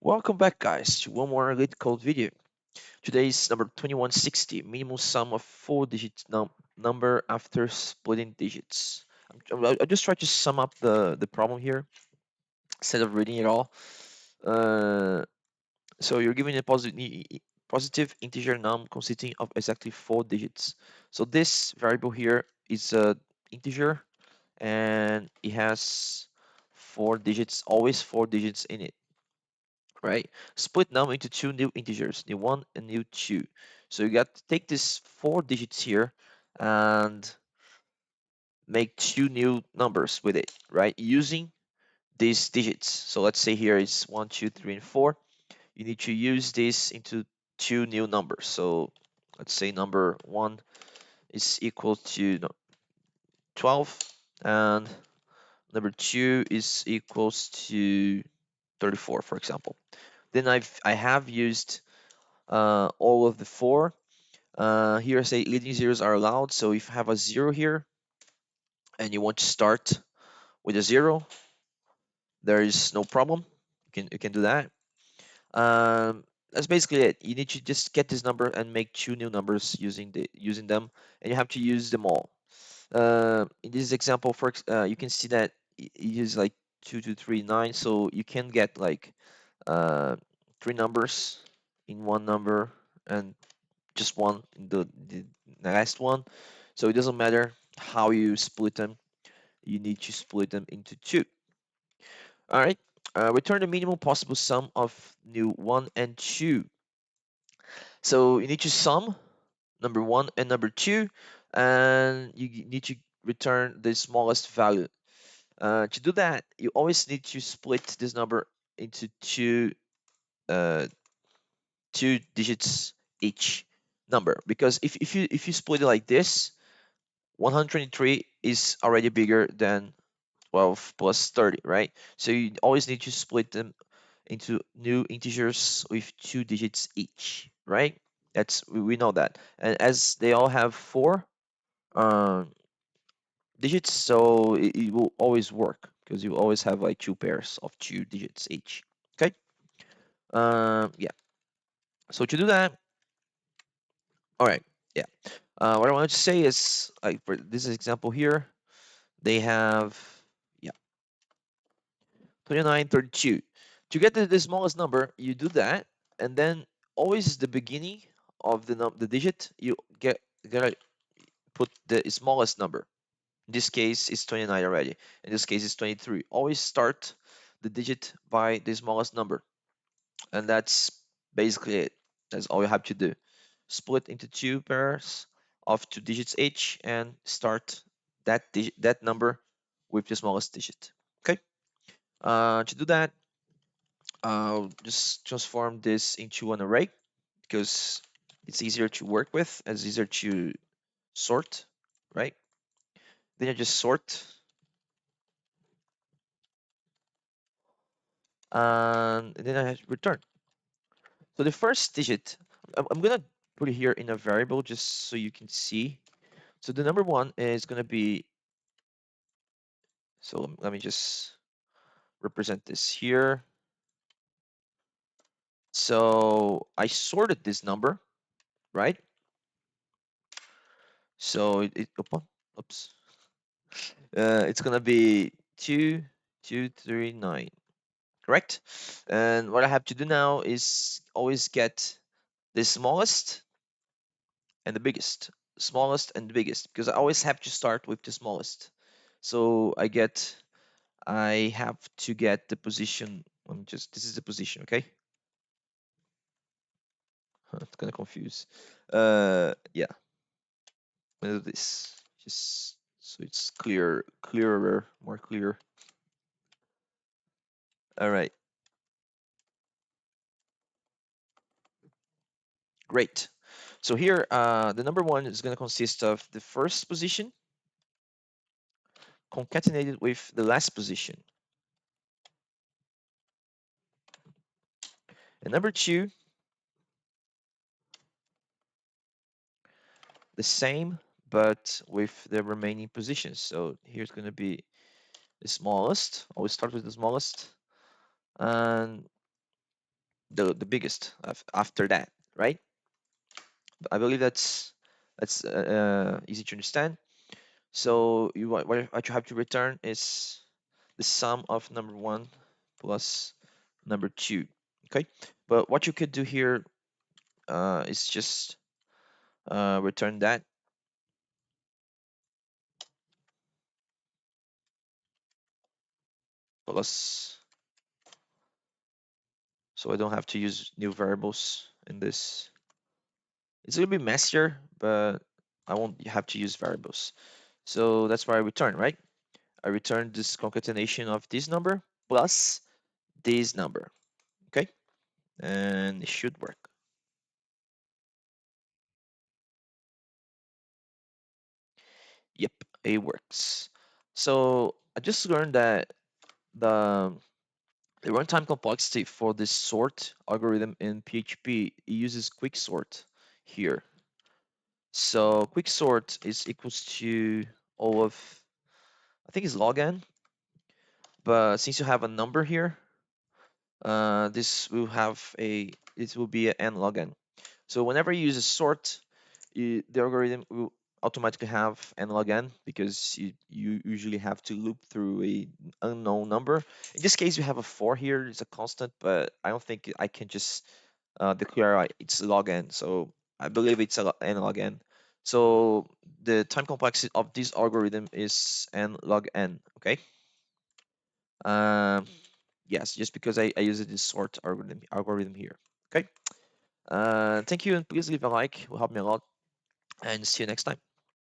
Welcome back, guys, to one more LeetCode video. Today's number 2160, minimum sum of four-digit number after splitting digits. I'll just try to sum up the problem here instead of reading it all. Uh, so you're given a positive integer num consisting of exactly four digits. So this variable here is a integer and it has four digits, always four digits in it. Right? Split num into two new integers, new one and new two. So you got to take these four digits here and make two new numbers with it, right? Using these digits. So let's say here is 1, 2, 3, and 4. You need to use this into two new numbers. So let's say number 1 is equal to 12 and number 2 is equals to 34, for example. Then I have used all of the four. Here I say leading zeros are allowed. So if you have a zero here and you want to start with a zero, there is no problem. You can do that. That's basically it. You need to just get this number and make two new numbers using them, and you have to use them all. In this example, you can see that it is like 2239, so you can get like uh, three numbers in one number and just one in the last one. So it doesn't matter how you split them. You need to split them into two. All right. Return the minimum possible sum of new one and two. So you need to sum number one and number two, and you need to return the smallest value. To do that, you always need to split this number into uh, two digits each number, because if you split it like this, 123 is already bigger than 12 plus 30, right? So you always need to split them into new integers with two digits each, right? We know that. And as they all have four um, digits, so it will always work because you always have like two pairs of two digits each. Okay. Yeah. So to do that, all right. Yeah. What I wanted to say is, like for this example here, they have, yeah, 29, 32. To get the smallest number, you do that, and then always the beginning of the digit, you gotta put the smallest number. In this case, it's 29 already. In this case, it's 23. Always start the digit by the smallest number, and that's basically it. That's all you have to do. Split into two pairs of two digits each, and start that number with the smallest digit. Okay. To do that, I'll just transform this into an array because it's easier to work with and it's easier to sort, right? Then I just sort and then I have to return. So the first digit, I'm gonna put it here in a variable just so you can see. So the number one is gonna be, so let me just represent this here. So I sorted this number, right? So oops. It's gonna be 2239, correct? And what I have to do now is always get the smallest and the biggest, smallest and the biggest, because I always have to start with the smallest. So I have to get the position. This is the position, okay? It's gonna confuse. Yeah, I'm gonna do this just so it's clearer, more clear. All right, great. So here, the number one is going to consist of the first position concatenated with the last position. And number two, the same, but with the remaining positions. So here's going to be the smallest. Always start with the smallest. And the biggest after that, right? I believe that's easy to understand. So what you have to return is the sum of number one plus number two. Okay, but what you could do here is just return that plus, so I don't have to use new variables in this. It's a little bit messier, but I won't have to use variables. So that's why I return, right? I return this concatenation of this number plus this number. Okay, and it should work. Yep, it works. So I just learned that the the runtime complexity for this sort algorithm in PHP uses quicksort here. So quicksort is equals to O of, I think it's log n, but since you have a number here, this will be a n log n. So whenever you use a sort, the algorithm will automatically have n log n because you usually have to loop through a unknown number. In this case, you have a 4 here, it's a constant, but I don't think I can just declare it's log n. So I believe it's n log n. So the time complexity of this algorithm is n log n. Okay. Um, yes, just because I use this sort algorithm here. Okay. Thank you, and please leave a like. Will help me a lot. And see you next time.